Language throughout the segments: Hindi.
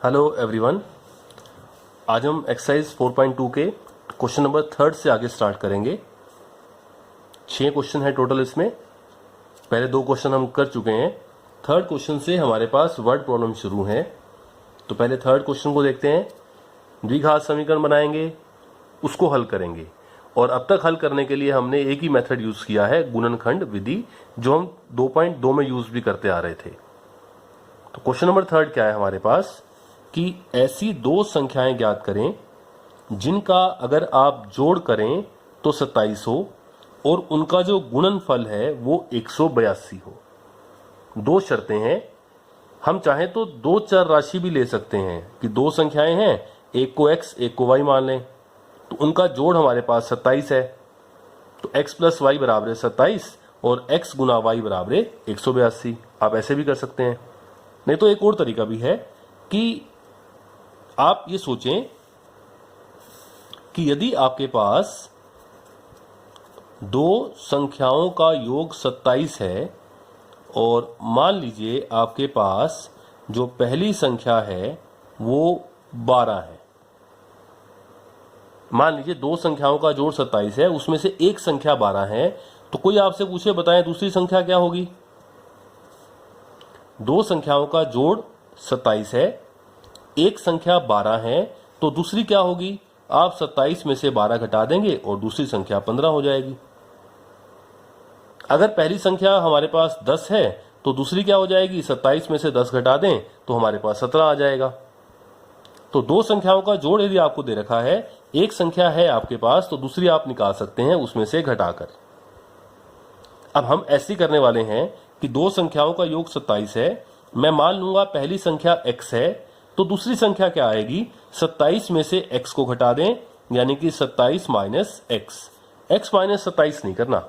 Hello everyone. आज हम एक्सरसाइज 4.2 के क्वेश्चन नंबर 3 से आगे स्टार्ट करेंगे। 6 क्वेश्चन है टोटल इसमें। पहले 2 क्वेश्चन हम कर चुके हैं। थर्ड क्वेश्चन से हमारे पास वर्ड प्रॉब्लम शुरू है। तो पहले थर्ड क्वेश्चन को देखते हैं। द्विघात समीकरण बनाएंगे, उसको हल करेंगे। और अब तक हल करने के लिए हमने एक ही मेथड यूज किया है, गुणनखंड विधि, जो हम 2.2 में यूज भी करते आ रहे थे। तो क्वेश्चन नंबर 3 क्या है हमारे पास कि ऐसी 2 संख्याएं ज्ञात करें जिनका अगर आप जोड़ करें तो 27 हो और उनका जो गुणनफल है वो 182 हो। 2 शर्तें हैं। हम चाहें तो 2 चर राशि भी ले सकते हैं कि 2 संख्याएं हैं, एक को x एक को y मान लें, तो उनका जोड़ हमारे पास 27 है। तो x प्लस वाई बराबर है 27 और x गुना y बराबर है 182। आप ऐसे भी कर सकते हैं। नहीं तो एक और तरीका भी है कि आप ये सोचें कि यदि आपके पास 2 संख्याओं का योग 27 है और मान लीजिए आपके पास जो पहली संख्या है वो 12 है। मान लीजिए 2 संख्याओं का जोड़ 27 है, उसमें से एक संख्या 12 है। तो कोई आपसे पूछे बताएं दूसरी संख्या क्या होगी। 2 संख्याओं का जोड़ 27 है, एक संख्या 12 है, तो दूसरी क्या होगी। आप 27 में से 12 घटा देंगे और दूसरी संख्या 15 हो जाएगी। अगर पहली संख्या हमारे पास 10 है तो दूसरी क्या हो जाएगी, 27 में से 10 घटा दें तो हमारे पास 17 आ जाएगा। तो 2 संख्याओं का जोड़ यदि आपको दे रखा है, एक संख्या है आपके पास तो दूसरी आप निकाल सकते हैं उसमें से घटाकर। अब हम ऐसे करने वाले हैं कि 2 संख्याओं का योग 27 है। मैं मान लूंगा पहली संख्या x है, तो दूसरी संख्या क्या आएगी, 27 में से x को घटा दें, यानी कि 27 माइनस x माइनस 27 नहीं करना।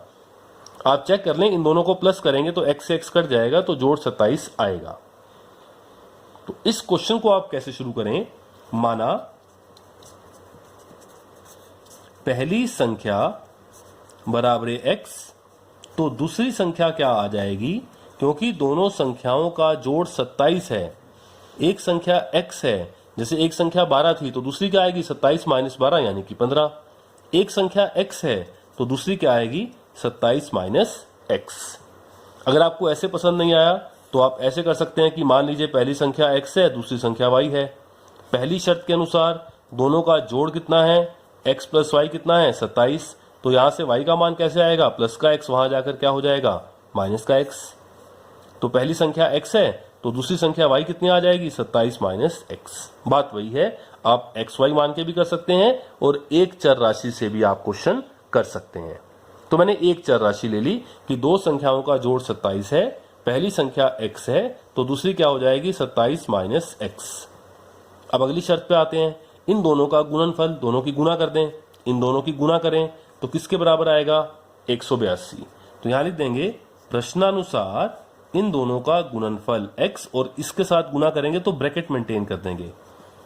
आप चेक कर लें, इन दोनों को प्लस करेंगे तो x से x कट जाएगा तो जोड़ 27 आएगा। तो इस क्वेश्चन को आप कैसे शुरू करें। माना पहली संख्या बराबर x, तो दूसरी संख्या क्या आ जाएगी, क्योंकि दोनों संख्याओं का जोड़ 27 है। एक संख्या x है, जैसे एक संख्या 12 थी तो दूसरी क्या आएगी, 27 माइनस 12 यानी कि 15। एक संख्या x है तो दूसरी क्या आएगी, 27 माइनस x। अगर आपको ऐसे पसंद नहीं आया तो आप ऐसे कर सकते हैं कि मान लीजिए पहली संख्या x है, दूसरी संख्या y है। पहली शर्त के अनुसार दोनों का जोड़ कितना है, x प्लस वाई कितना है, 27। तो यहां से y का मान कैसे आएगा, प्लस का x, वहां जाकर क्या हो जाएगा, माइनस का x। तो पहली संख्या x है तो दूसरी संख्या y कितनी आ जाएगी, 27 माइनस x। बात वही है, आप x y मान के भी कर सकते हैं और एक चर राशि से भी आप क्वेश्चन कर सकते हैं। तो मैंने एक चर राशि ले ली कि 2 संख्याओं का जोड़ 27 है, पहली संख्या x है तो दूसरी क्या हो जाएगी, 27 माइनस x। अब अगली शर्त पे आते हैं, इन दोनों का गुणनफल, दोनों की गुणा कर दें। इन दोनों की गुणा करें तो किसके बराबर आएगा, 182। तो यहां लिख देंगे प्रश्नानुसार इन दोनों का गुणनफल x, और इसके साथ गुना करेंगे तो ब्रैकेट मेंटेन कर देंगे।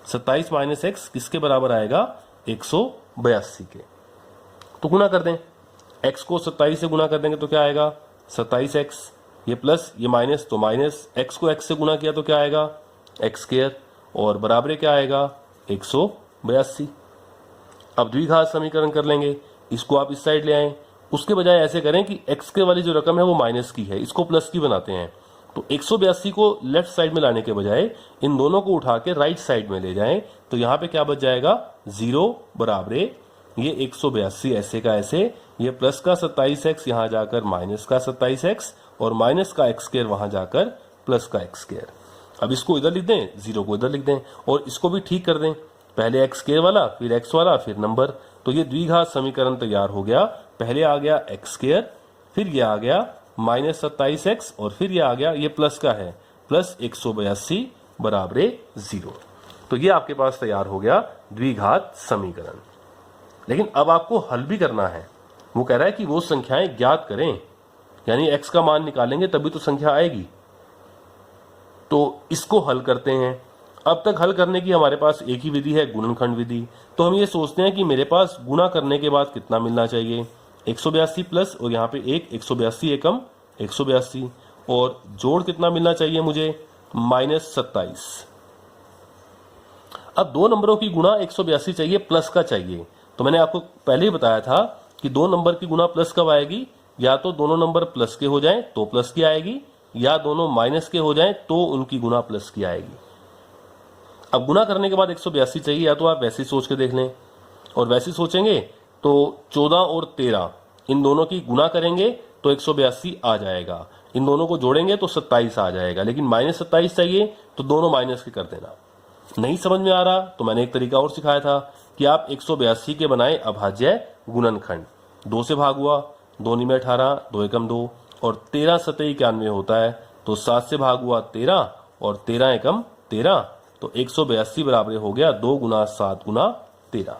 27 माइनस x किसके बराबर आएगा, 182 के। तो गुना कर दें, x को 27 से गुना कर देंगे तो क्या आएगा, 27x, ये प्लस ये माइनस तो माइनस, x को x से गुना किया तो क्या आएगा, x स्क्वायर, और बराबर क्या आएगा, 182। अब द्विघात समीकरण कर लेंगे, इसको आप इस साइड ले आए। उसके बजाय ऐसे करें कि x के वाली जो रकम है वो माइनस की है, इसको प्लस की बनाते हैं। तो 182 को लेफ्ट साइड में लाने के बजाय इन दोनों को उठा के राइट साइड में ले जाएं, तो यहां पे क्या बच जाएगा, 0 बराबर ये 182 ऐसे का ऐसे, ये प्लस का 27x यहां जाकर माइनस का 27x, और माइनस का x स्क्वायर वहां जाकर प्लस का x स्क्वायर। अब इसको इधर लिख दें, 0 को इधर लिख दें, और इसको भी ठीक कर दें, पहले x स्क्वायर वाला, फिर x वाला, फिर नंबर। तो ये द्विघात समीकरण तैयार हो गया। पहले आ गया x स्क्वायर, फिर ये आ गया माइनस 27x, और फिर ये आ गया, ये प्लस का है, प्लस 182 बराबर 0। तो ये आपके पास तैयार हो गया द्विघात समीकरण। लेकिन अब आपको हल भी करना है। वो कह रहा है कि वो संख्याएं ज्ञात करें, यानी x का मान निकालेंगे तभी तो संख्या आएगी। तो इसको हल करते हैं। अब तक हल करने की हमारे पास एक ही विधि है, गुणनखंड विधि। तो हम ये सोचते हैं कि मेरे पास गुणा करने के बाद कितना मिलना चाहिए, 182 प्लस, और यहाँ पे 182 एकम 182, और जोड़ कितना मिलना चाहिए मुझे, -27। अब दो नंबरों की गुणा 182 चाहिए, प्लस का चाहिए। तो मैंने आपको पहले ही बताया था कि दो नंबर की गुणा प्लस कब आएगी, या तो दोनों नंबर प्लस के हो जाएं तो प्लस की आएगी, या दोनों माइनस के हो जाएं तो उनकी गुणा प्लस की आएगी। अब गुणा करने के बाद 182 चाहिए, या तो आप वैसे ही सोच के देख लें, और वैसे ही सोचेंगे तो 14 और 13 इन दोनों की गुणा करेंगे तो 182 आ जाएगा, इन दोनों को जोड़ेंगे तो 27 आ जाएगा। लेकिन -27 चाहिए तो दोनों माइनस के कर देना। नहीं समझ में आ रहा तो मैंने एक तरीका और सिखाया था कि आप 182 के बनाए अभाज्य गुणनखंड। 2 से भाग हुआ, 2 × 18, 2 एकम 2, और 13 सतह 91 होता है, तो 7 से भाग हुआ 13 और 13 एकम 13, तो 182 बराबर हो गया 2 × 7 × 13।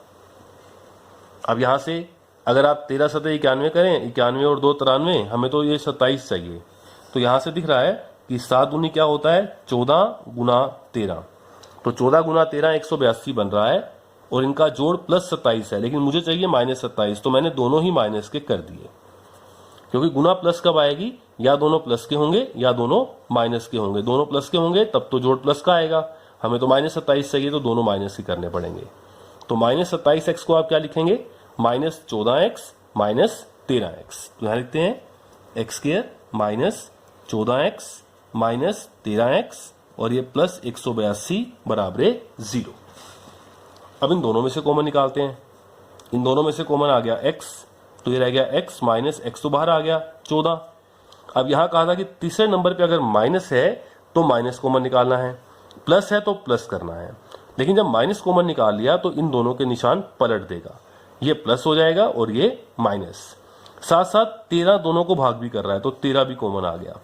अब यहां से अगर आप 13 सतह 91 करें, 91 और 2 93, हमें तो ये 27 चाहिए। तो यहां से दिख रहा है कि 7 दूनी क्या होता है, 14 × 13, तो 14 × 13 182 बन रहा है, और इनका जोड़ +27 है, लेकिन मुझे चाहिए -27, तो मैंने दोनों ही माइनस के कर दिए। क्योंकि गुना प्लस कब आएगी, या दोनों प्लस के होंगे या दोनों माइनस के होंगे। दोनों प्लस के होंगे तब तो जोड़ प्लस का आएगा, हमें तो -27 चाहिए तो दोनों माइनस ही करने पड़ेंगे। तो -27x को आप क्या लिखेंगे, -14x -13x। तो यहां लिखते हैं x² -14x -13x, और ये +182 बराबर 0। अब इन दोनों में से कॉमन निकालते हैं। इन दोनों में से कॉमन आ गया x, तो ये रह गया x -x तो बाहर आ गया 14। अब यहां कहा था कि तीसरे नंबर पे अगर माइनस है तो माइनस कॉमन निकालना है, प्लस है तो प्लस करना है। लेकिन जब माइनस कॉमन निकाल लिया तो इन दोनों के निशान पलट देगा, ये प्लस हो जाएगा और ये माइनस। साथ साथ 13 दोनों को भाग भी कर रहा है, तो 13 भी कॉमन आ गया।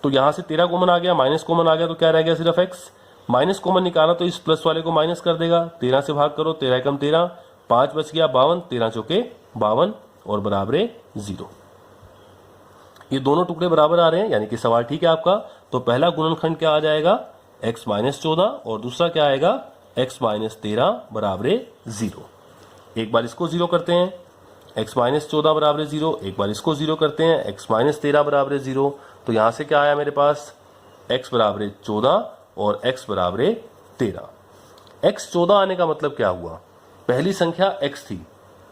तो यहां से 13 कॉमन आ गया, माइनस कॉमन आ गया, तो क्या रह गया, सिर्फ x। माइनस कॉमन निकाला तो इस प्लस वाले को माइनस कर देगा, 13 से भाग करो, 13 एकम 13, 5 बच गया 52, 13 चौके 52, और बराबर 0। ये दोनों टुकड़े बराबर आ रहे हैं, यानी कि सवाल ठीक है आपका। तो पहला गुणनखंड क्या आ जाएगा, x -14, और दूसरा क्या आएगा, x -13 बराबर 0। एक बार इसको 0 करते हैं, x -14 बराबर 0, एक बार इसको 0 करते हैं, x -13 बराबर 0। तो यहां से क्या आया मेरे पास, x बराबर 14 और x बराबर 13। x 14 आने का मतलब क्या हुआ, पहली संख्या x थी,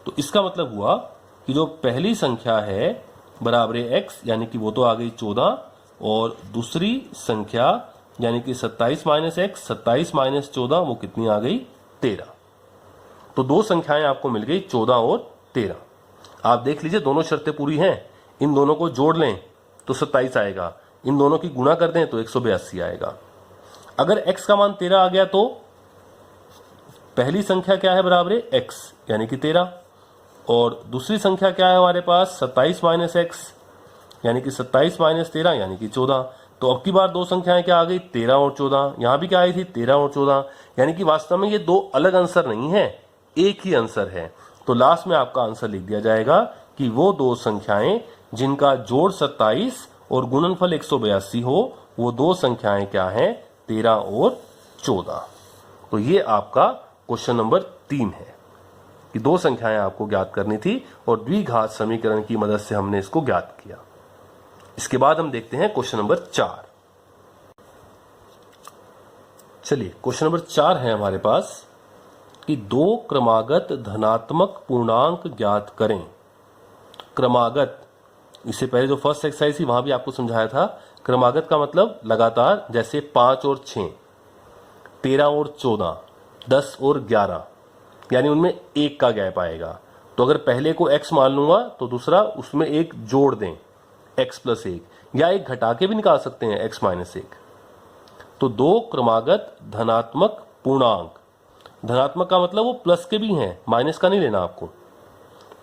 तो इसका मतलब हुआ कि जो पहली संख्या है बराबर x, यानी कि वो तो आ गई 14, और दूसरी संख्या यानी कि 27 - x, 27 - 14, वो कितनी आ गई, 13। तो दो संख्याएं आपको मिल गई 14 और 13। आप देख लीजिए दोनों शर्तें पूरी हैं। इन दोनों को जोड़ लें तो 27 आएगा, इन दोनों की गुणा कर दें तो 182 आएगा। अगर x का मान 13 आ गया तो पहली संख्या क्या है, बराबर x यानी कि 13, और दूसरी संख्या क्या है हमारे पास, 27 - x यानी कि 27 - 13 यानी कि 14। तो अब की बार दो संख्याएं क्या आ गई, 13 और 14। यहां भी क्या आई थी, 13 और 14, यानी कि वास्तव में ये दो अलग आंसर नहीं है, एक ही आंसर है। तो लास्ट में आपका आंसर लिख दिया जाएगा कि वो दो संख्याएं जिनका जोड़ 27 और गुणनफल 182 हो, वो दो संख्याएं क्या हैं, 13 और 14। तो ये आपका क्वेश्चन नंबर 3 है कि दो संख्याएं आपको ज्ञात करनी थी, और द्विघात समीकरण की मदद से हमने इसको ज्ञात किया। इसके बाद हम देखते हैं क्वेश्चन नंबर 4। चलिए क्वेश्चन नंबर 4 है हमारे पास कि दो क्रमागत धनात्मक पूर्णांक ज्ञात करें। क्रमागत, इससे पहले जो फर्स्ट एक्सरसाइज थी वहां भी आपको समझाया था, क्रमागत का मतलब लगातार, जैसे 5 और 6, 13 और 14, 10 और 11, यानी उनमें एक का गैप आएगा। तो अगर पहले को x मान लूंगा तो दूसरा उसमें एक जोड़ दें, x + 1, या एक घटा के भी निकाल सकते हैं, x - 1। तो दो क्रमागत धनात्मक पूर्णांक, धनात्मक का मतलब वो प्लस के भी हैं, माइनस का नहीं लेना आपको।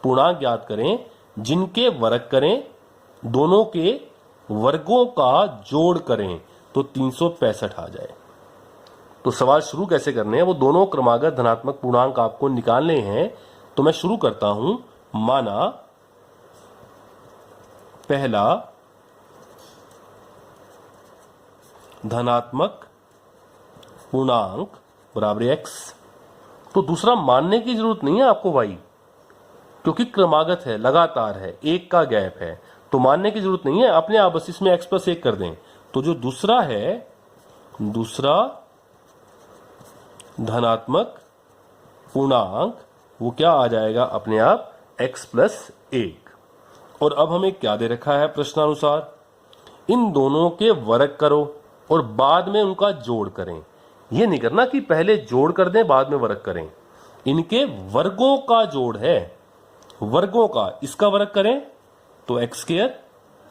पूर्णांक ज्ञात करें जिनके वर्ग करें, दोनों के वर्गों का जोड़ करें तो 365 आ जाए। तो सवाल शुरू कैसे करने हैं, वो दोनों क्रमागत धनात्मक पूर्णांक आपको निकालने हैं। तो मैं शुरू करता हूं, माना पहला धनात्मक पूर्णांक बराबर x, तो दूसरा मानने की जरूरत नहीं है आपको y, क्योंकि क्रमागत है, लगातार है, एक का गैप है, तो मानने की जरूरत नहीं है, अपने आप बस इसमें x + 1 कर दें। तो जो दूसरा है, दूसरा धनात्मक पूर्णांक वो क्या आ जाएगा अपने आप x प्लस 1। और अब हमें क्या दे रखा है प्रश्नानुसार, इन दोनों के वर्ग करो और बाद में उनका जोड़ करें। ये नहीं करना कि पहले जोड़ कर दें बाद में वर्ग करें, इनके वर्गों का जोड़ है, वर्गों का। इसका वर्ग करें तो एक्स स्क्वायर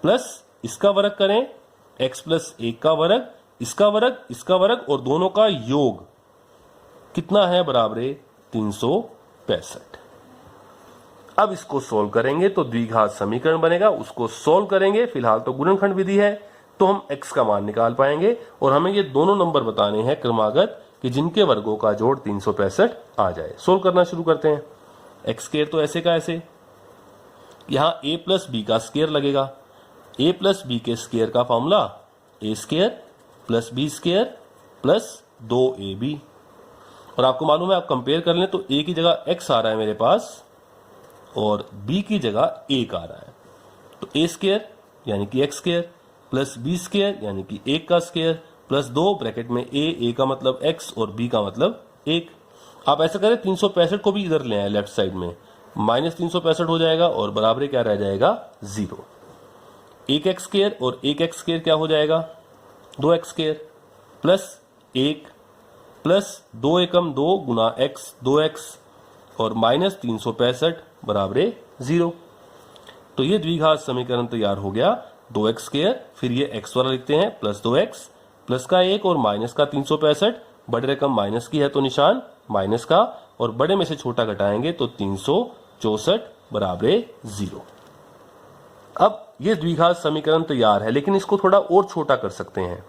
प्लस इसका वर्ग करें x प्लस 1 का वर्ग, इसका वर्ग, इसका वर्ग और दोनों का योग कितना है बराबर 365। अब इसको सोल्व करेंगे तो द्विघात समीकरण बनेगा, उसको सोल्व करेंगे। फिलहाल तो गुणनखंड विधि है तो हम x का मान निकाल पाएंगे और हमें ये दोनों नंबर बताने हैं क्रमागत कि जिनके वर्गों का जोड़ 365 आ जाए। सोल्व करना शुरू करते हैं। एक्स स्क्वायर तो ऐसे का ऐसे, यहां a प्लस बी का स्क्वायर लगेगा। a प्लस बी के स्क्वायर का formula a square plus B square plus 2ab। और आपको मालूम है, आप कंपेयर कर लें तो a की जगह x आ रहा है मेरे पास और b की जगह 1 आ रहा है। तो a स्क्वायर यानी कि x square plus b square यानी कि 1 का स्क्वायर प्लस 2 ब्रैकेट में a का मतलब x और b का मतलब 1। आप ऐसा करें 365 को भी इधर ले आए लेफ्ट साइड में, माइनस 365 हो जाएगा और बराबर क्या रह जाएगा 0। 1x स्क्वायर और 1x स्क्वायर क्या हो जाएगा 2x स्क्वायर प्लस 1 प्लस 2 एकम 2 गुना x 2x और माइनस 365 बराबर 0। तो ये द्विघात समीकरण तैयार हो गया 2x स्क्वायर, फिर ये x वाला लिखते हैं प्लस 2x प्लस का 1 और माइनस का 365, बड़े रकम माइनस की है तो निशान माइनस का और बड़े में से छोटा घटाएंगे तो 364 बराबर 0। अब ये द्विघात समीकरण तैयार है, लेकिन इसको थोड़ा और छोटा कर सकते हैं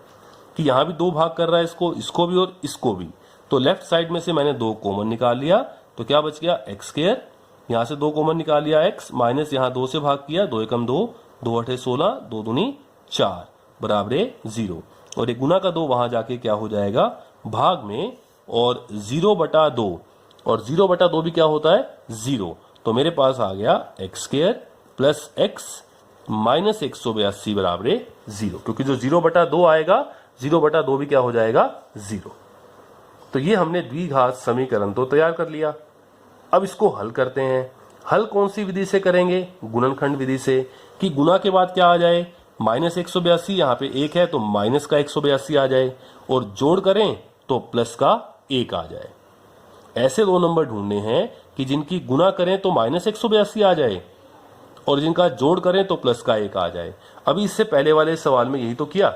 कि यहां भी 2 भाग कर रहा है इसको भी और इसको भी। तो लेफ्ट साइड में से मैंने 2 कॉमन निकाल लिया तो क्या बच गया एक्स स्क्वायर, यहां से 2 कॉमन निकाल लिया x माइनस यहां 2 से भाग किया, 2 एकम 2 2 अठे 16 2 दूनी 4 बराबर 0। और एक गुना का 2 वहां जाके क्या हो जाएगा भाग में और 0/2 और 0/2 भी क्या होता है 0। तो मेरे पास आ गया x square plus x minus 182 बराबर 0, क्योंकि जो 0/2 आएगा 0/2 भी क्या हो जाएगा 0। तो ये हमने द्विघात समीकरण तो तैयार कर लिया। अब इसको हल करते हैं। हल कौन सी विधि से करेंगे, गुणनखंड विधि से, कि गुना के बाद क्या आ जाए माइनस 182, यहाँ पे 1 है तो माइनस का 182 आ जाए और जोड़ करें तो प्लस का 1 आ जाए। ऐसे 2 नंबर ढूंढने हैं कि जिनकी गुना करें तो माइनस 182 आ जाए और जिनका जोड़ करें तो प्लस का 1 आ जाए। अभी इससे पहले वाले सवाल में यही तो किया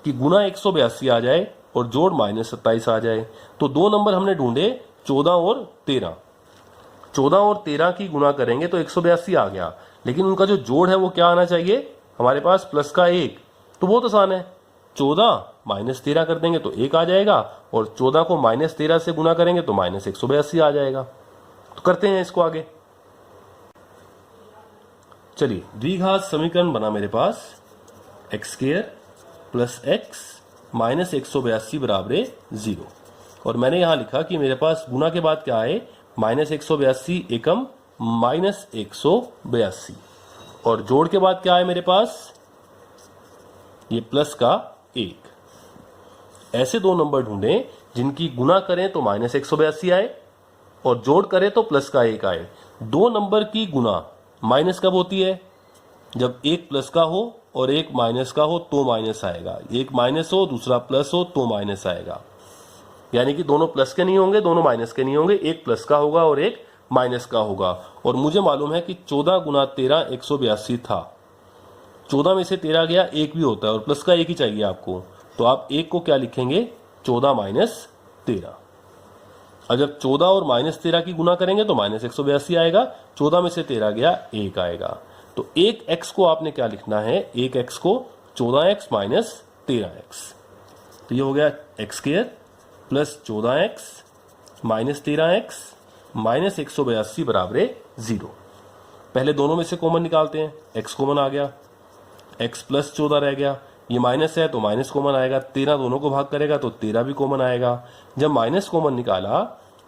कि गुना 182 आ जाए और जोड़ माइनस 27 आ जाए। तो 2 नंबर हमने ढूंढे 14 और 13। 14 और 13 की गुना करेंगे तो 182 आ गया, लेकिन उनका जो जोड़ है वो क्या आना चाहिए हमारे पास प्लस का 1। तो बहुत आसान है, 14 माइनस 13 कर देंगे तो 1 आ जाएगा और 14 को माइनस 13 से गुना करेंगे तो माइनस 182 आ जाएगा। तो करते हैं इसको आगे। चलिए, द्विघात समीकरण बना मेरे पास x square plus x minus 182 बराबर 0। और मैंने यहां लिखा कि मेरे पास गुना के बाद क्या आए माइनस 182 एकम माइनस 182 और जोड़ के बाद क्या आए मेरे पास ये प्लस का 1। ऐसे 2 नंबर ढूंढें जिनकी गुना करें तो माइनस 182 आए और जोड़ करें तो प्लस का 1 आए। 2 नंबर की गुना माइनस कब होती है, जब एक प्लस का हो और एक माइनस का हो तो माइनस आएगा। एक माइनस हो दूसरा प्लस हो तो माइनस आएगा, यानी कि दोनों प्लस के नहीं होंगे दोनों माइनस के नहीं होंगे, एक प्लस का होगा और एक माइनस का होगा। और मुझे मालूम है कि 14 गुना 13 182 था, 14 में से 13 गया 1 भी होता है और प्लस का 1 ही चाहिए आपको, तो आप 1 को क्या लिखेंगे 14 माइनस 13। और जब 14 और माइनस 13 की गुना करेंगे तो माइनस 182 आएगा, 14 में से 13 गया 1 आएगा। तो एक x को आपने क्या लिखना है, एक x को 14x माइनस 13x। तो ये हो गया x square plus 14x minus 13x minus 182 बराबर 0। पहले दोनों में से कॉमन निकालते हैं, x कॉमन आ गया, x प्लस 14 रह गया, ये माइनस है तो माइनस कॉमन आएगा, 13 दोनों को भाग करेगा तो 13 भी कॉमन आएगा। जब माइनस कॉमन निकाला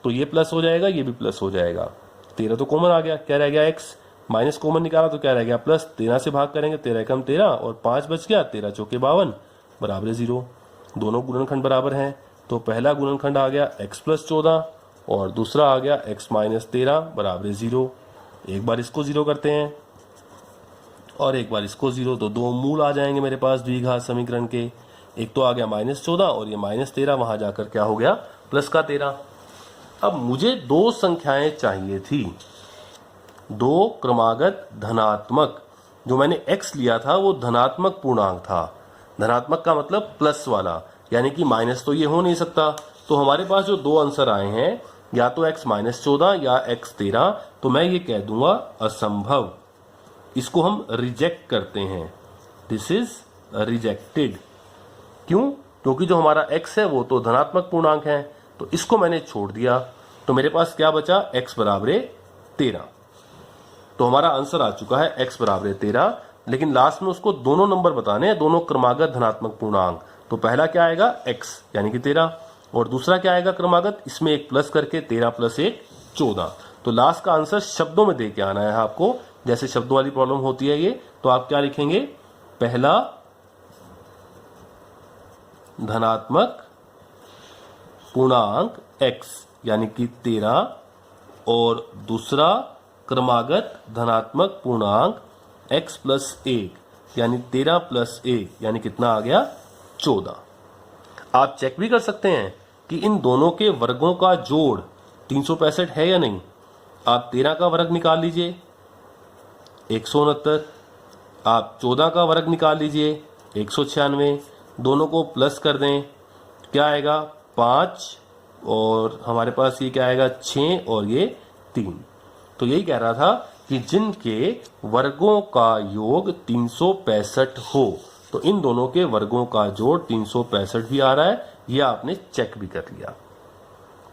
तो ये प्लस हो जाएगा ये भी प्लस हो जाएगा, 13 तो कॉमन आ गया, क्या रह गया x, माइनस कॉमन निकाला तो क्या रह गया प्लस, 13 से भाग करेंगे 13 एकम 13 और 5 बच गया, 13 चौके 52 बराबर 0। दोनों गुणनखंड बराबर हैं तो पहला गुणनखंड आ गया x प्लस 14 और दूसरा आ गया x माइनस 13 बराबर 0। एक बार इसको 0 करते हैं और एक बार इसको 0, तो दो मूल आ जाएंगे मेरे पास द्विघात समीकरण के। एक तो आ गया -14 और ये -13 वहां जाकर क्या हो गया प्लस का 13। अब मुझे दो संख्याएं चाहिए थी, दो क्रमागत धनात्मक। जो मैंने x लिया था वो धनात्मक पूर्णांक था। धनात्मक का मतलब प्लस वाला, यानी कि माइनस तो ये हो नहीं सकता। तो हमारे पास जो दो आंसर आए हैं, या तो x -14 या x 13, तो मैं ये कह दूंगा असंभव। इसको हम रिजेक्ट करते हैं, दिस इज रिजेक्टेड। क्यों? क्योंकि जो हमारा x है वो तो धनात्मक पूर्णांक है, तो इसको मैंने छोड़ दिया। तो मेरे पास क्या बचा? x बराबर 13। तो हमारा आंसर आ चुका है x बराबर 13, लेकिन लास्ट में उसको दोनों नंबर बताने हैं, दोनों क्रमागत धनात्मक पूर्णांक। तो पहला क्या आएगा? x यानी कि 13, और दूसरा क्या आएगा क्रमागत? इसमें एक प्लस करके 13 + 1 14। तो लास्ट का आंसर शब्दों में दे के आना है आपको, जैसे शब्दों वाली प्रॉब्लम होती है ये। तो आप क्या लिखेंगे? पहला धनात्मक पूर्णांक x यानी कि 13 और दूसरा क्रमागत धनात्मक पूर्णांक x + 1 यानी 13 + 1 यानी कितना आ गया? 14। आप चेक भी कर सकते हैं कि इन दोनों के वर्गों का जोड़ 365 है या नहीं। आप 13 का वर्ग निकाल लीजिए 169, आप 14 का वर्ग निकाल लीजिए 196, दोनों को प्लस कर दें, क्या आएगा? 5, और हमारे पास ये क्या आएगा? 6 और ये 3। तो यही कह रहा था कि जिनके वर्गों का योग 365 हो, तो इन दोनों के वर्गों का जोड़ 365 भी आ रहा है, यह आपने चेक भी कर लिया।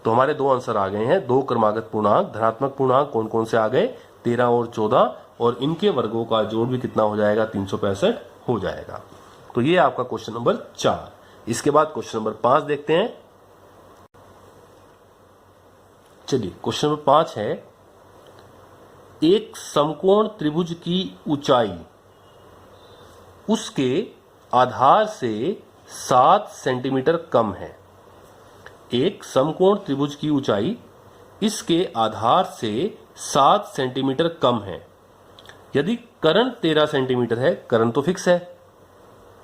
तो हमारे दो आंसर आ गए हैं, दो क्रमागत पूर्णांक धनात्मक पूर्णांक कौन कौन से आ गए? 13 और 14, और इनके वर्गों का जोड़ भी कितना हो जाएगा? 365 हो जाएगा। तो ये आपका क्वेश्चन नंबर 4। इसके बाद क्वेश्चन नंबर 5 देखते हैं। चलिए, क्वेश्चन नंबर 5 है, एक समकोण त्रिभुज की ऊंचाई उसके आधार से 7 सेंटीमीटर कम है। एक समकोण त्रिभुज की ऊंचाई इसके आधार से 7 सेंटीमीटर कम है। यदि कर्ण 13 सेंटीमीटर है, कर्ण तो फिक्स है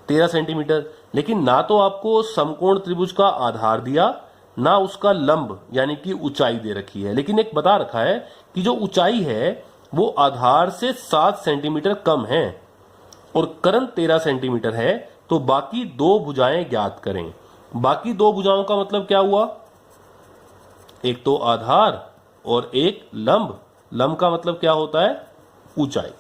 13 सेंटीमीटर, लेकिन ना तो आपको समकोण त्रिभुज का आधार दिया, ना उसका लंब यानी कि ऊंचाई दे रखी है। लेकिन एक बता रखा है कि जो ऊंचाई है वो आधार से 7 सेंटीमीटर कम है और कर्ण 13 सेंटीमीटर है, तो बाकी दो भुजाएं ज्ञात करें। बाकी दो भुजाओं का मतलब क्या हुआ? एक तो आधार और एक लंब। लंब का मतलब क्या होता है? ऊंचाई।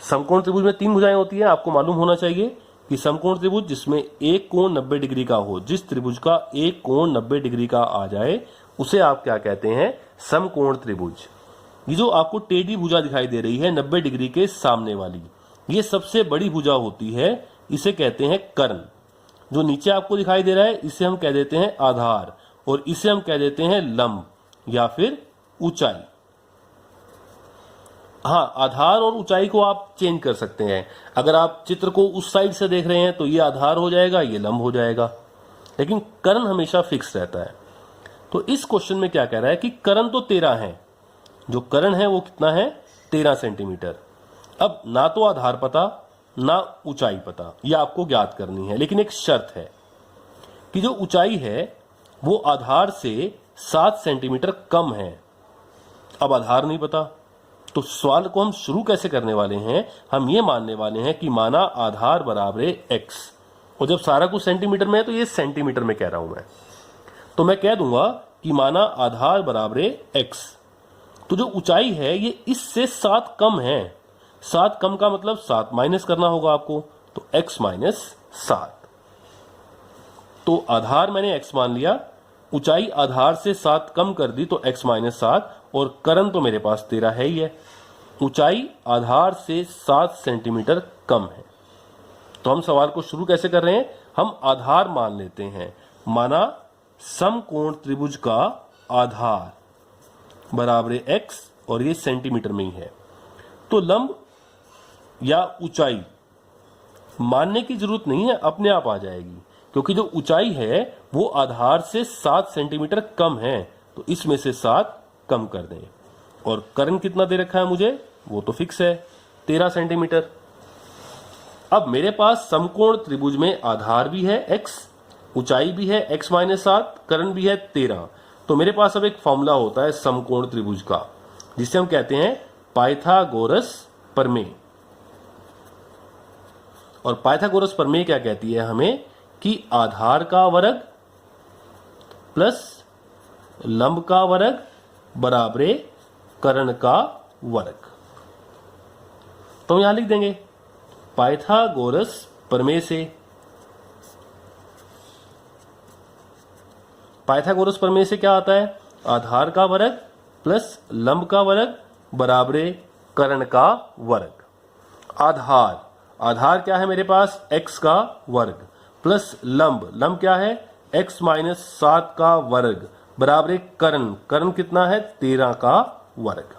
समकोण त्रिभुज में 3 भुजाएं होती है। आपको मालूम होना चाहिए कि समकोण त्रिभुज जिसमें एक कोण 90 डिग्री का हो, जिस त्रिभुज का एक कोण 90 डिग्री का आ जाए, उसे आप क्या कहते हैं? समकोण त्रिभुज। ये जो आपको टेढ़ी भुजा दिखाई दे रही है 90 डिग्री के सामने वाली, ये सबसे बड़ी भुजा होती है, इसे कहते हैं कर्ण। जो नीचे आपको दिखाई दे रहा है इसे हम कह देते हैं आधार, और इसे हम कह देते हैं लंब या फिर ऊंचाई। हाँ, आधार और ऊंचाई को आप चेंज कर सकते हैं। अगर आप चित्र को उस साइड से देख रहे हैं तो ये आधार हो जाएगा, ये लंब हो जाएगा, लेकिन कर्ण हमेशा फिक्स रहता है। तो इस क्वेश्चन में क्या कह रहा है कि कर्ण तो 13 है, जो कर्ण है वो कितना है? 13 सेंटीमीटर। अब ना तो आधार पता ना ऊंचाई पता, यह आपको ज्ञात करनी है, लेकिन एक शर्त है कि जो ऊंचाई है वो आधार से 7 सेंटीमीटर कम है। अब आधार नहीं पता, तो सवाल को हम शुरू कैसे करने वाले हैं? हम ये मानने वाले हैं कि माना आधार बराबर x, और जब सारा कुछ सेंटीमीटर में है तो ये सेंटीमीटर में कह रहा हूं मैं, तो मैं कह दूंगा कि माना आधार बराबर x, तो जो ऊंचाई है ये इससे 7 कम है। 7 कम का मतलब 7 माइनस करना होगा आपको, तो x - 7। तो आधार मैंने x मान लिया, ऊंचाई आधार से 7 कम कर दी तो x - 7, और कर्ण तो मेरे पास 13 है ही है। ऊंचाई आधार से 7 सेंटीमीटर कम है। तो हम सवाल को शुरू कैसे कर रहे हैं? हम आधार मान लेते हैं। माना समकोण त्रिभुज का आधार बराबर x, और ये सेंटीमीटर में ही है, तो लंब या ऊंचाई मानने की जरूरत नहीं है, अपने आप आ जाएगी। क्योंकि जो ऊंचाई है वो आधार से 7 सेंटीमीटर कम है, तो इसमें से 7 कम कर दें। और कर्ण कितना दे रखा है मुझे, वो तो फिक्स है 13 सेंटीमीटर। अब मेरे पास समकोण त्रिभुज में आधार भी है x, ऊंचाई भी है x माइनस 7, कर्ण भी है 13। तो मेरे पास अब एक फॉर्मूला होता है समकोण त्रिभुज का, जिसे हम कहते हैं पाइथागोरस प्रमेय। और पाइथागोरस प्रमेय क्या कहती है हमें कि आधार का वर्ग प्लस लंब का वर्ग बराबरे कर्ण का वर्ग। तो हम यहां लिख देंगे पाइथागोरस प्रमेय से, पाइथागोरस प्रमेय से क्या आता है, आधार का वर्ग प्लस लंब का वर्ग बराबरे कर्ण का वर्ग। आधार क्या है मेरे पास, x का वर्ग प्लस लंब क्या है, x माइनस 7 का वर्ग बराबर कर्ण कितना है, 13 का वर्ग।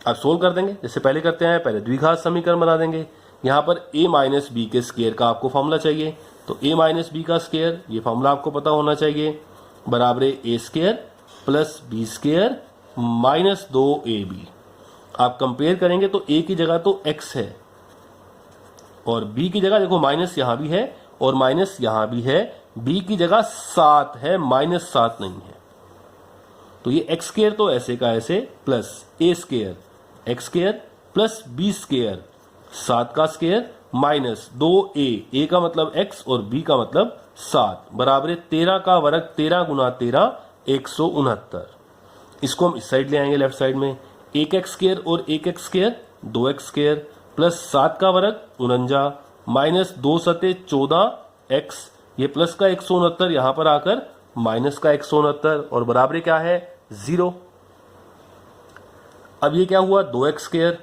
अब सोल्व कर देंगे जैसे पहले करते हैं, पहले द्विघात समीकरण बना देंगे। यहां पर a माइनस बी के स्क्वायर का आपको फॉर्मूला चाहिए, तो a माइनस बी का स्क्वायर, ये फॉर्मूला आपको पता होना चाहिए, बराबर a square plus B square minus 2ab। आप कंपेयर करेंगे तो a की जगह तो x है और b की जगह देखो माइनस यहां भी है और माइनस यहां भी है, b की जगह 7 है, माइनस 7 नहीं है। तो ये x स्क्वायर तो ऐसे का ऐसे plus a square x square plus b square 7 का स्क्वायर माइनस 2a का मतलब x और b का मतलब 7 बराबर 13 का वर्ग, 13 गुना 13 169। इसको हम इस साइड ले आएंगे लेफ्ट साइड में, 1x स्क्वायर और 1x square 2x square plus 7 का वर्ग 49 माइनस 2 सते 14x, ये प्लस का 169 यहां पर आकर माइनस का 169 और बराबर क्या है 0। अब ये क्या हुआ 2x स्क्वायर,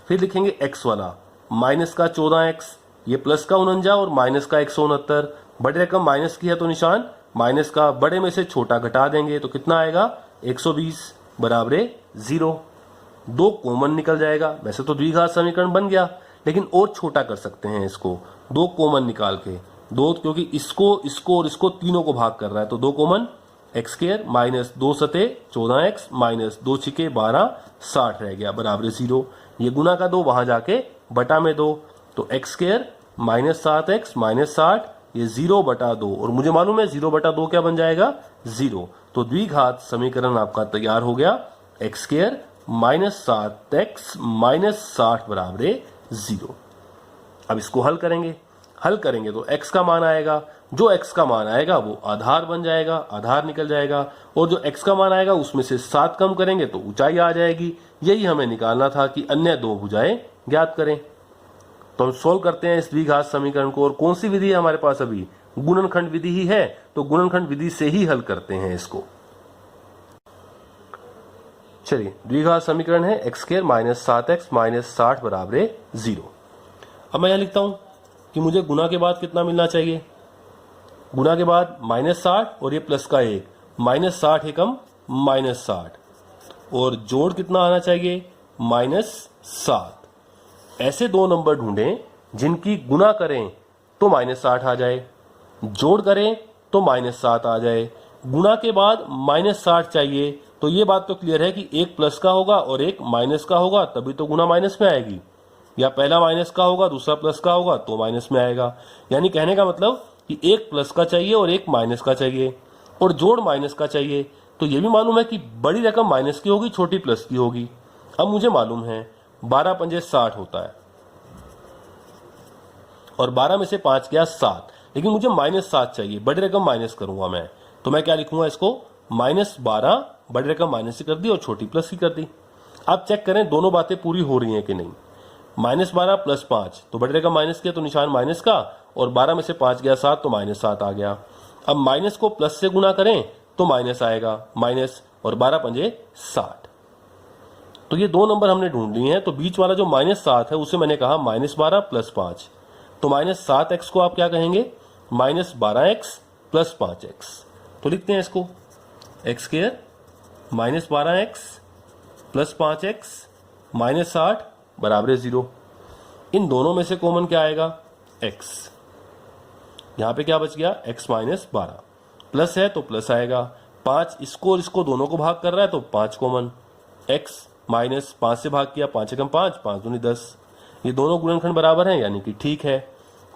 फिर लिखेंगे x वाला माइनस का 14x, ये प्लस का 49 और माइनस का 169। बड़े रकम माइनस की है तो निशान माइनस का, बड़े में से छोटा घटा देंगे तो कितना आएगा 120 बराबर 0। 2 कॉमन निकल जाएगा, वैसे तो द्विघात समीकरण बन गया लेकिन और छोटा कर सकते हैं इसको, 2 कॉमन निकाल के, 2 क्योंकि इसको और इसको तीनों को भाग कर रहा है तो 2 कॉमन, एक्स स्क्वायर माइनस 2 सते 14x माइनस 2 छिके 12 60 रह गया बराबर 0। ये गुना का 2 वहां जाके बटा में 2, तो x square minus 7x minus 60, ये 0 बटा 2 और मुझे मालूम है 0 बटा 2 क्या बन जाएगा 0। तो द्विघात समीकरण आपका तैयार हो गया, x square minus 7x minus 60 बराबर 0। अब इसको हल करेंगे तो x का मान आएगा, जो x का मान आएगा वो आधार बन जाएगा, आधार निकल जाएगा, और जो x का मान आएगा उसमें से 7 कम करेंगे तो ऊंचाई आ जाएगी। यही हमें निकालना था कि अन्य 2 भुजाएं ज्ञात करें। तो हम सोल्व करते हैं इस द्विघात समीकरण को, और कौन सी विधि है हमारे पास, अभी गुणनखंड विधि ही है, तो गुणनखंड विधि से ही हल करते हैं इसको। चलिए द्विघात समीकरण है x square minus 7x minus 60 बराबर 0। अब मैं यहां लिखता हूं कि मुझे गुना के बाद कितना मिलना चाहिए, गुना के बाद माइनस 60 और ये प्लस का 1, माइनस 60 एकम माइनस 60, और जोड़ कितना आना चाहिए माइनस 7। ऐसे 2 नंबर ढूंढें जिनकी गुना करें तो माइनस 60 आ जाए, जोड़ करें तो माइनस 7 आ जाए। गुना के बाद माइनस 60 चाहिए, तो ये बात तो क्लियर है कि एक प्लस का होगा और एक माइनस का होगा, तभी तो गुना माइनस में आएगी, या पहला माइनस का होगा दूसरा प्लस का होगा तो माइनस में आएगा। यानी कहने का मतलब कि एक प्लस का चाहिए और एक माइनस का चाहिए, और जोड़ माइनस का चाहिए। तो ये भी मालूम है कि बड़ी रकम माइनस की होगी, छोटी प्लस की होगी। अब मुझे मालूम है 12 पंजे 60 होता है, और 12 में से 5 गया 7, लेकिन मुझे माइनस 7 चाहिए, बड़ी रकम माइनस करूंगा मैं, तो मैं क्या लिखूंगा इसको माइनस 12, बड़ी रकम माइनस की कर दी और छोटी प्लस की कर दी। अब चेक करें दोनों बातें पूरी हो रही हैं कि नहीं। माइनस 12 प्लस 5, तो बड़ी रकम माइनस किया तो निशान माइनस का, और 12 में से 5 गया 7 तो माइनस 7 आ गया। अब माइनस को प्लस से गुना करें तो माइनस आएगा, माइनस, और 12 पंजे 60। तो ये 2 नंबर हमने ढूंढ लिए हैं, तो बीच वाला जो माइनस 7 है उसे मैंने कहा माइनस 12 प्लस 5, तो माइनस 7x को आप क्या कहेंगे माइनस 12x प्लस 5x। तो लिखते हैं इसको x square minus 12x plus 5x minus 60 बराबर 0। इन दोनों में से कॉमन क्या आएगा x, यहाँ पे क्या बच गया, x माइनस 12, प्लस है तो प्लस आएगा, 5 इसको और इसको दोनों को भाग कर रहा है तो 5 कॉमन, x माइनस 5 से भाग किया, 5 एकम 5, 5 दूनी 10, ये दोनों गुणनखंड बराबर हैं यानी कि ठीक है।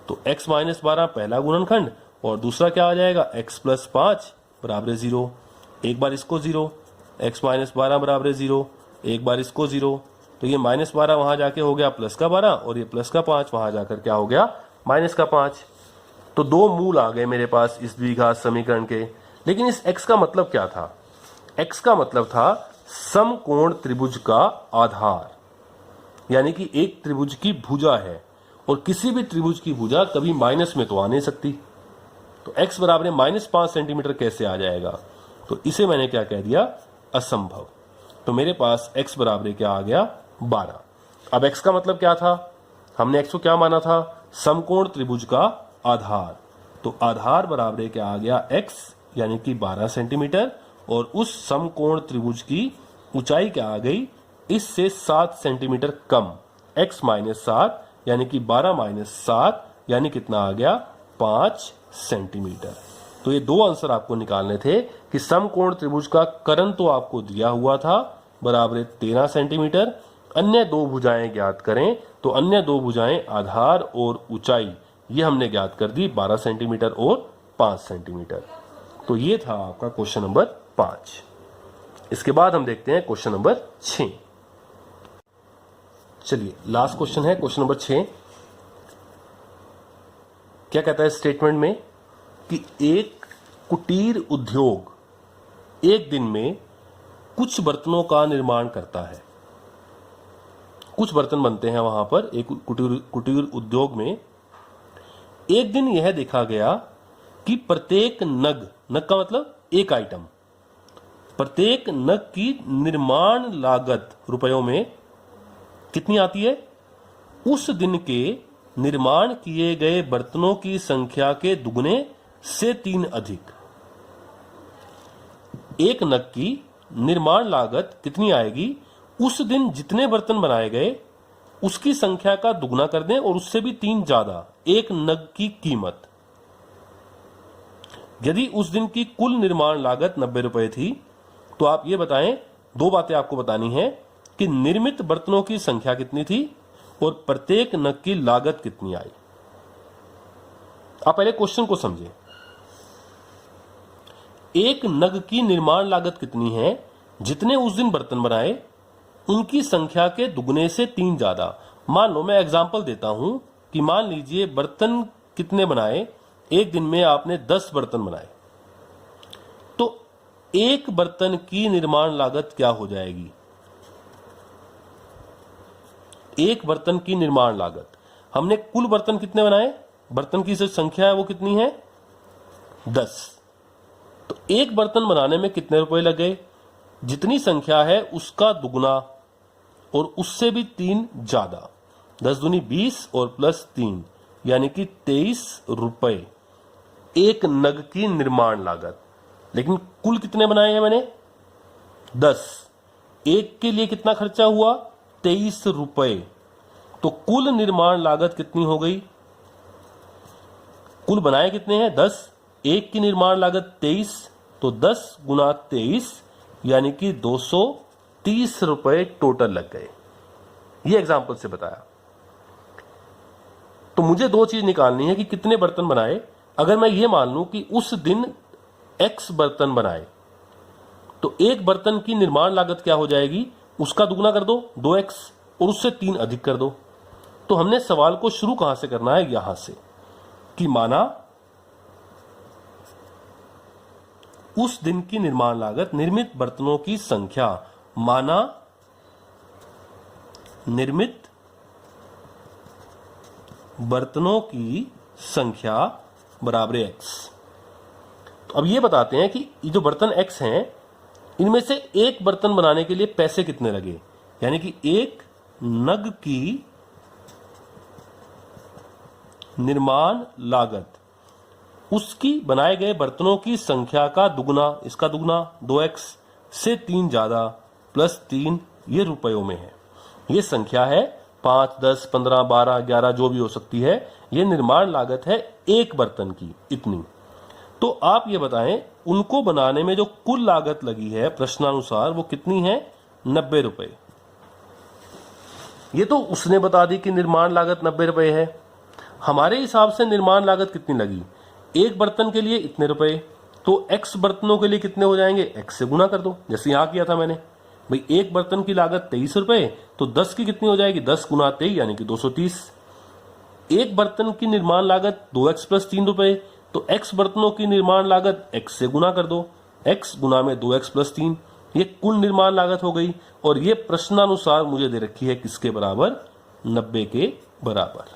तो x माइनस 12 पहला गुणनखंड और दूसरा क्या आ जाएगा, x प्लस 5 बराबर 0, एक बार इसको 0, x माइनस 12 बराबर 0, एक बार इसको 0, तो ये माइनस 12 वहां जाके हो गया प्लस का 12 और ये प्लस का 5 वहां जाकर क्या हो गया, माइनस का 5। तो दो मूल आ गए मेरे पास इस द्विघात समीकरण के। लेकिन इस x का मतलब क्या था, x का मतलब था समकोण त्रिभुज का आधार, यानी कि एक त्रिभुज की भुजा है और किसी भी त्रिभुज की भुजा कभी माइनस में तो आ नहीं सकती। तो x बराबर माइनस 5 सेंटीमीटर कैसे आ जाएगा, तो इसे मैंने क्या कह दिया, असंभव। तो मेरे पास x बराबर क्या आ गया, 12। अब x का मतलब क्या था, हमने x को क्या माना था, समकोण त्रिभुज का आधार। तो आधार बराबर क्या आ गया, x यानी कि 12 सेंटीमीटर, और उस समकोण त्रिभुज की ऊंचाई क्या आ गई, इससे 7 सेंटीमीटर कम, x माइनस 7 यानी कि 12 माइनस 7 यानी कितना आ गया, 5 सेंटीमीटर। तो ये दो आंसर आपको निकालने थे कि समकोण त्रिभुज का कर्ण तो आपको दिया हुआ था बराबर 13 सेंटीमीटर, अन्य दो भुजाएं ज्ञात करें, तो अन्य दो भुजाएं आधार और ऊंचाई ये हमने ज्ञात कर दी 12 सेंटीमीटर और 5 सेंटीमीटर। तो ये था आपका क्वेश्चन नंबर 5। इसके बाद हम देखते हैं क्वेश्चन नंबर 6। चलिए लास्ट क्वेश्चन है क्वेश्चन नंबर 6। क्या कहता है स्टेटमेंट में कि एक कुटीर उद्योग एक दिन में कुछ बर्तनों का निर्माण करता है। कुछ बर्तन बनते हैं वहां पर एक कुटीर उद्योग में। एक दिन यह देखा गया कि प्रत्येक नग का मतलब एक आइटम, प्रत्येक नग की निर्माण लागत रुपयों में कितनी आती है, उस दिन के निर्माण किए गए बर्तनों की संख्या के दुगने से 3 अधिक। एक नग की निर्माण लागत कितनी आएगी, उस दिन जितने बर्तन बनाए गए उसकी संख्या का दुगना कर दें और उससे भी 3 ज्यादा एक नग की कीमत। यदि उस दिन की कुल निर्माण लागत 90 रुपए थी, तो आप ये बताएं, दो बातें आपको बतानी है कि निर्मित बर्तनों की संख्या कितनी थी और प्रत्येक नग की लागत कितनी आई। आप पहले क्वेश्चन को समझें। एक नग की निर्माण लागत कितनी है, जितने उस दिन बर्तन बनाए उनकी संख्या के दुगने से 3 ज्यादा। मान लो मैं एग्जांपल देता हूं कि मान लीजिए बर्तन कितने बनाए, एक दिन में आपने 10 बर्तन बनाए, तो एक बर्तन की निर्माण लागत क्या हो जाएगी, एक बर्तन की निर्माण लागत। हमने कुल बर्तन कितने बनाए, बर्तन की जो संख्या है वो कितनी है, 10। तो एक बर्तन बनाने में कितने रुपए लग गए, जितनी संख्या है उसका दुगना और उससे भी 3 ज्यादा। 10 दूनी 20 और प्लस 3 यानी कि 23 रुपए एक नग की निर्माण लागत। लेकिन कुल कितने बनाए हैं मैंने, 10, एक के लिए कितना खर्चा हुआ, 23 रुपए। तो कुल निर्माण लागत कितनी हो गई, कुल बनाए कितने हैं 10, एक की निर्माण लागत 23, तो 10 गुना 23 यानी कि 230 रुपए टोटल लग गए। ये एग्जाम्पल से बताया। तो मुझे दो चीज निकालनी है कि कितने बर्तन बनाए। अगर मैं ये मान लूं कि उस दिन x बर्तन बनाए, तो एक बर्तन की निर्माण लागत क्या हो जाएगी, उसका दुगना कर दो 2x और उससे 3 अधिक कर दो। तो हमने सवाल को शुरू कहां से करना है, यहां से कि माना उस दिन की निर्माण लागत, निर्मित बर्तनों की संख्या, माना निर्मित बर्तनों की संख्या बराबर x। तो अब ये बताते हैं कि ये जो बर्तन x हैं, इनमें से एक बर्तन बनाने के लिए पैसे कितने लगे, यानी कि एक नग की निर्माण लागत उसकी बनाए गए बर्तनों की संख्या का दुगना, इसका दुगना 2x से 3 ज्यादा प्लस 3, ये रुपयों में है, ये संख्या है 5, 10, 15, 12, 11 जो भी हो सकती है, ये निर्माण लागत है एक बर्तन की, इतनी। तो आप ये बताएं, उनको बनाने में जो कुल लागत लगी है प्रश्नानुसार वो कितनी है? 90 रुपए। ये तो उसने बता दी कि निर्माण लागत 90 रुपए है। हमारे हिसाब से निर्माण लागत कितनी लगी? एक बर्तन के लिए इतने रुपए, तो x बर्तनों के लिए कितने हो जाएंगे? x से गुना कर दो, जैसे यहां किया था मैंने। भाई एक बर्तन की लागत 23 रुपए, तो 10 की कितनी हो जाएगी? 10 गुना 23 यानी कि 230। एक बर्तन की निर्माण लागत 2x प्लस 3 रुपए, तो x बर्तनों की निर्माण लागत x से गुना कर दो, x गुना में 2x प्लस 3, ये कुल निर्माण लागत हो गई। और ये प्रश्नानुसार मुझे दे रखी है किसके बराबर? 90 के बराबर।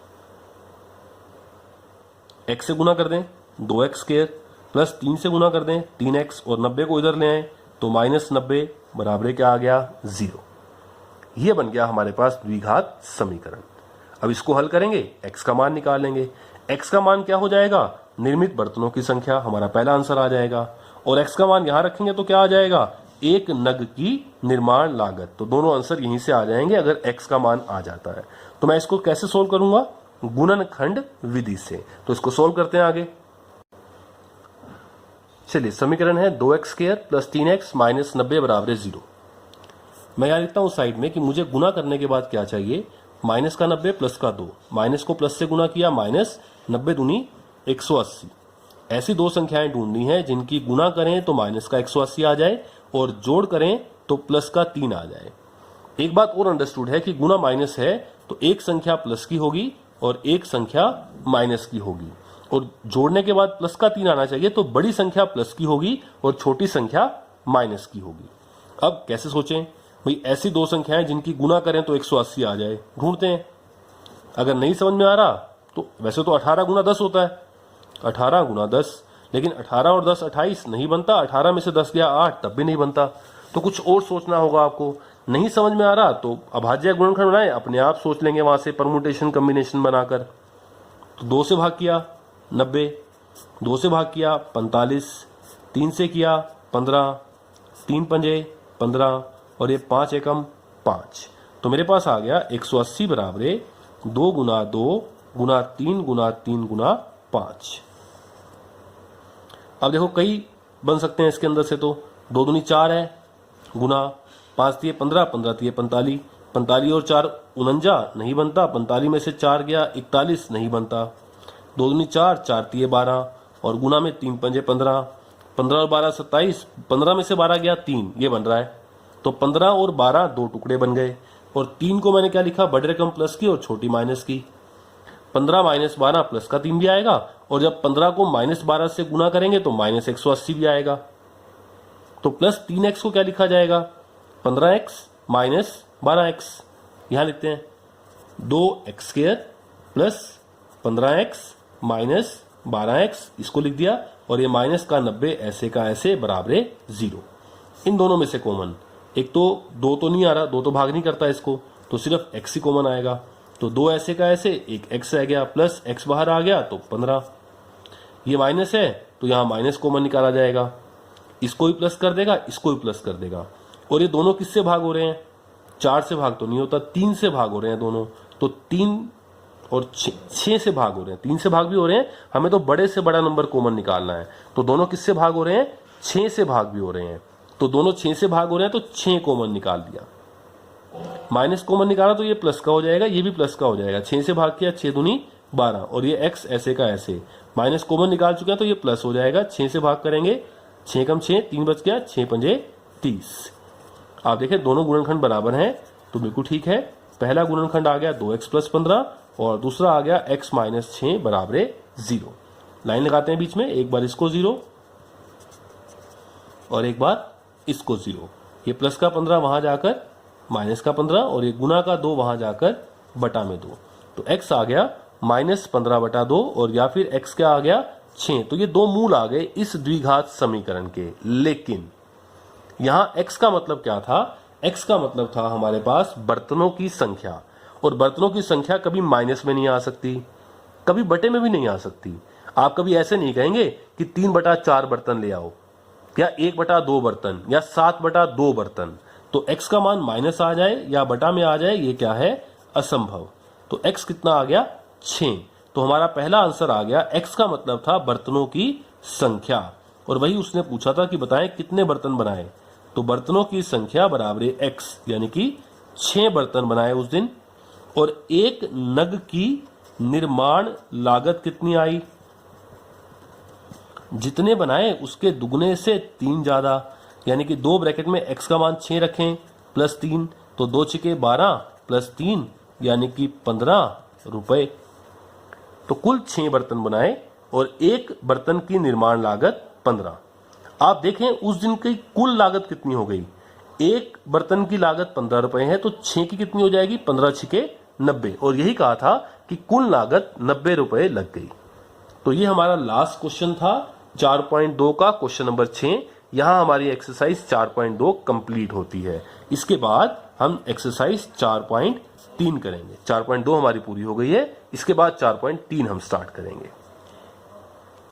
x से गुना कर दें 2x स्क्वायर प्लस 3 से गुना कर दें 3x और 90 को इधर ले आए तो -90 बराबर क्या आ गया? 0। ये बन गया हमारे पास द्विघात समीकरण। अब इसको हल करेंगे, x का मान निकालेंगे। x का मान क्या हो जाएगा? निर्मित बर्तनों की संख्या, हमारा पहला आंसर आ जाएगा। और x का मान यहां रखेंगे तो क्या आ जाएगा? एक नग की निर्माण लागत। तो दोनों आंसर यहीं से आ जाएंगे अगर x का मान आ जाता है। तो मैं इसको कैसे सोल्व करूंगा? गुणनखंड विधि से। तो इसको सोल्व करते हैं आगे। चलिए, समीकरण है 2x square plus 3x minus 90 बराबर 0। मैं यहां लिखता हूं साइड में कि मुझे गुना करने के बाद क्या चाहिए? माइनस का 90 प्लस का 2, माइनस को प्लस से गुना किया, माइनस 90 दूनी 180। ऐसी दो संख्याएं ढूंढनी है जिनकी गुना करें तो माइनस का 180 आ जाए और जोड़ करें तो प्लस का 3 आ जाए। एक बात और अंडरस्टूड है कि गुना माइनस है तो एक संख्या प्लस की होगी और एक संख्या माइनस की होगी, और जोड़ने के बाद प्लस का 3 आना चाहिए तो बड़ी संख्या प्लस की होगी और छोटी संख्या माइनस की होगी। अब कैसे सोचें? भाई ऐसी दो संख्याएं जिनकी गुना करें तो 180 आ जाए, ढूंढते हैं। अगर नहीं समझ में आ रहा तो वैसे तो 18 गुना 10 होता है, 18 गुना 10, लेकिन 18 और 10 28 नहीं बनता, 18 में से 10 गया 8 तब भी नहीं बनता। तो कुछ और सोचना होगा आपको। नहीं समझ में आ रहा तो अभाज्य गुणनखंड बनाए, अपने आप सोच लेंगे वहां से परमुटेशन कॉम्बिनेशन बनाकर। तो 2 से भाग किया 90, 2 से भाग किया 45, 3 से किया 15, 3 पंजे 15 और ये 5 एकम 5। तो मेरे पास आ गया 180 बराबर 2 गुना 2 गुना 3 गुना 3 गुना 5। अब देखो कई बन सकते हैं इसके अंदर से, तो 2 दूनी 4 है, गुना 5 दिए 15, 15 दिए 45, 45 और 4 49 नहीं बनता, 45 में से 4 गया 41 नहीं बनता, 2 दूनी 4, 4 दिए 12 और गुना में 3 पंजे 15, 15 और 12 27, 15 में से 12 गया 3, ये बन रहा है। तो 15 और 12 दो टुकड़े बन गए और 3 को मैंने क्या लिखा? बड़ी रकम प्लस की और छोटी माइनस की। 15 माइनस 12 प्लस का 3 भी आएगा और जब 15 को माइनस 12 से गुना करेंगे तो माइनस 180 भी आएगा। तो प्लस 3x को क्या लिखा जाएगा? 15x minus 12x। यहां लिखते हैं 2x square plus 15x minus 12x, इसको लिख दिया। और ये माइनस का 90 ऐसे का ऐसे बराबर 0। इन दोनों में से कॉमन, एक तो 2 तो नहीं आ रहा, 2 तो भाग नहीं करता इसको, तो सिर्फ x ही कॉमन आएगा। तो 2 ऐसे का ऐसे, एक x रह गया, प्लस x बाहर आ गया तो 15। ये माइनस है तो यहां माइनस कॉमन निकाला जाएगा, इसको भी प्लस कर देगा, इसको भी प्लस कर देगा। और ये दोनों किससे भाग हो रहे हैं? 4 से भाग तो नहीं होता, 3 से भाग हो रहे हैं दोनों। तो 3 और 6 से भाग हो रहे हैं, 3 से भाग भी हो रहे हैं, हमें तो बड़े से बड़ा नंबर कॉमन निकालना है। तो दोनों किससे भाग हो रहे हैं? 6 से भाग भी हो रहे हैं। तो दोनों 6 से भाग हो रहे हैं तो 6 कॉमन निकाल दिया। माइनस कॉमन निकाला तो ये प्लस का हो जाएगा, ये भी प्लस का हो जाएगा। 6 से भाग किया 6 दूनी 12 और ये x ऐसे का ऐसे, माइनस कॉमन निकाल चुके हैं तो ये प्लस हो जाएगा। 6 से भाग करेंगे, 6 कम 6 3 बच गया, 6 पंजे 30। आप देखें दोनों गुणनखंड बराबर हैं तो बिल्कुल ठीक है। पहला गुणनखंड आ गया 2x प्लस 15 और दूसरा आ गया x माइनस 6 बराबर 0। लाइन लगाते हैं बीच में, एक बार इसको 0 और एक बार इसको 0। ये प्लस का 15 वहां जाकर माइनस का 15 और ये गुना का 2 वहां जाकर बटा में 2। तो x आ गया -15 बटा 2 और या फिर x क्या आ गया 6। तो ये दो मूल आ गए इस द्विघात समीकरण के। लेकिन यहां x का मतलब क्या था? x का मतलब था हमारे पास बर्तनों की संख्या, और बर्तनों की संख्या कभी माइनस में नहीं आ सकती, कभी बटे में भी नहीं आ सकती। आप कभी ऐसे नहीं कहेंगे कि 3/4 बर्तन ले आओ या 1/2 बर्तन या 7/2 बर्तन। तो x का मान माइनस आ जाए या बटा में आ जाए, ये क्या है? असंभव। तो x कितना आ गया 6। तो हमारा पहला आंसर आ गया। x का मतलब था बर्तनों की संख्या, और वही उसने पूछा था कि बताएं कितने बर्तन बनाए। तो बर्तनों की संख्या बराबर x, यानी कि 6 बर्तन बनाए उस दिन। और एक नग की निर्माण लागत कितनी आई? जितने बनाए उसके दुगने से 3 ज्यादा, यानी कि 2 ब्रैकेट में x का मान 6 रखें प्लस 3, तो 2 छिके 12 प्लस 3 यानी कि 15 रुपए। तो कुल 6 बर्तन बनाए और एक बर्तन की निर्माण लागत 15। आप देखें उस दिन की कुल लागत कितनी हो गई। एक बर्तन की लागत 15 रुपए है, तो 6 की कितनी हो जाएगी? 15 छिके 90, और यही कहा था कि कुल लागत 90 रुपए लग गई। तो ये हमारा लास्ट क्वेश्चन था 4.2 का, क्वेश्चन नंबर 6। यहां हमारी एक्सरसाइज 4.2 कंप्लीट होती है। इसके बाद हम एक्सरसाइज 4.3 करेंगे। 4.2 हमारी पूरी हो गई है, इसके बाद 4.3 हम स्टार्ट करेंगे।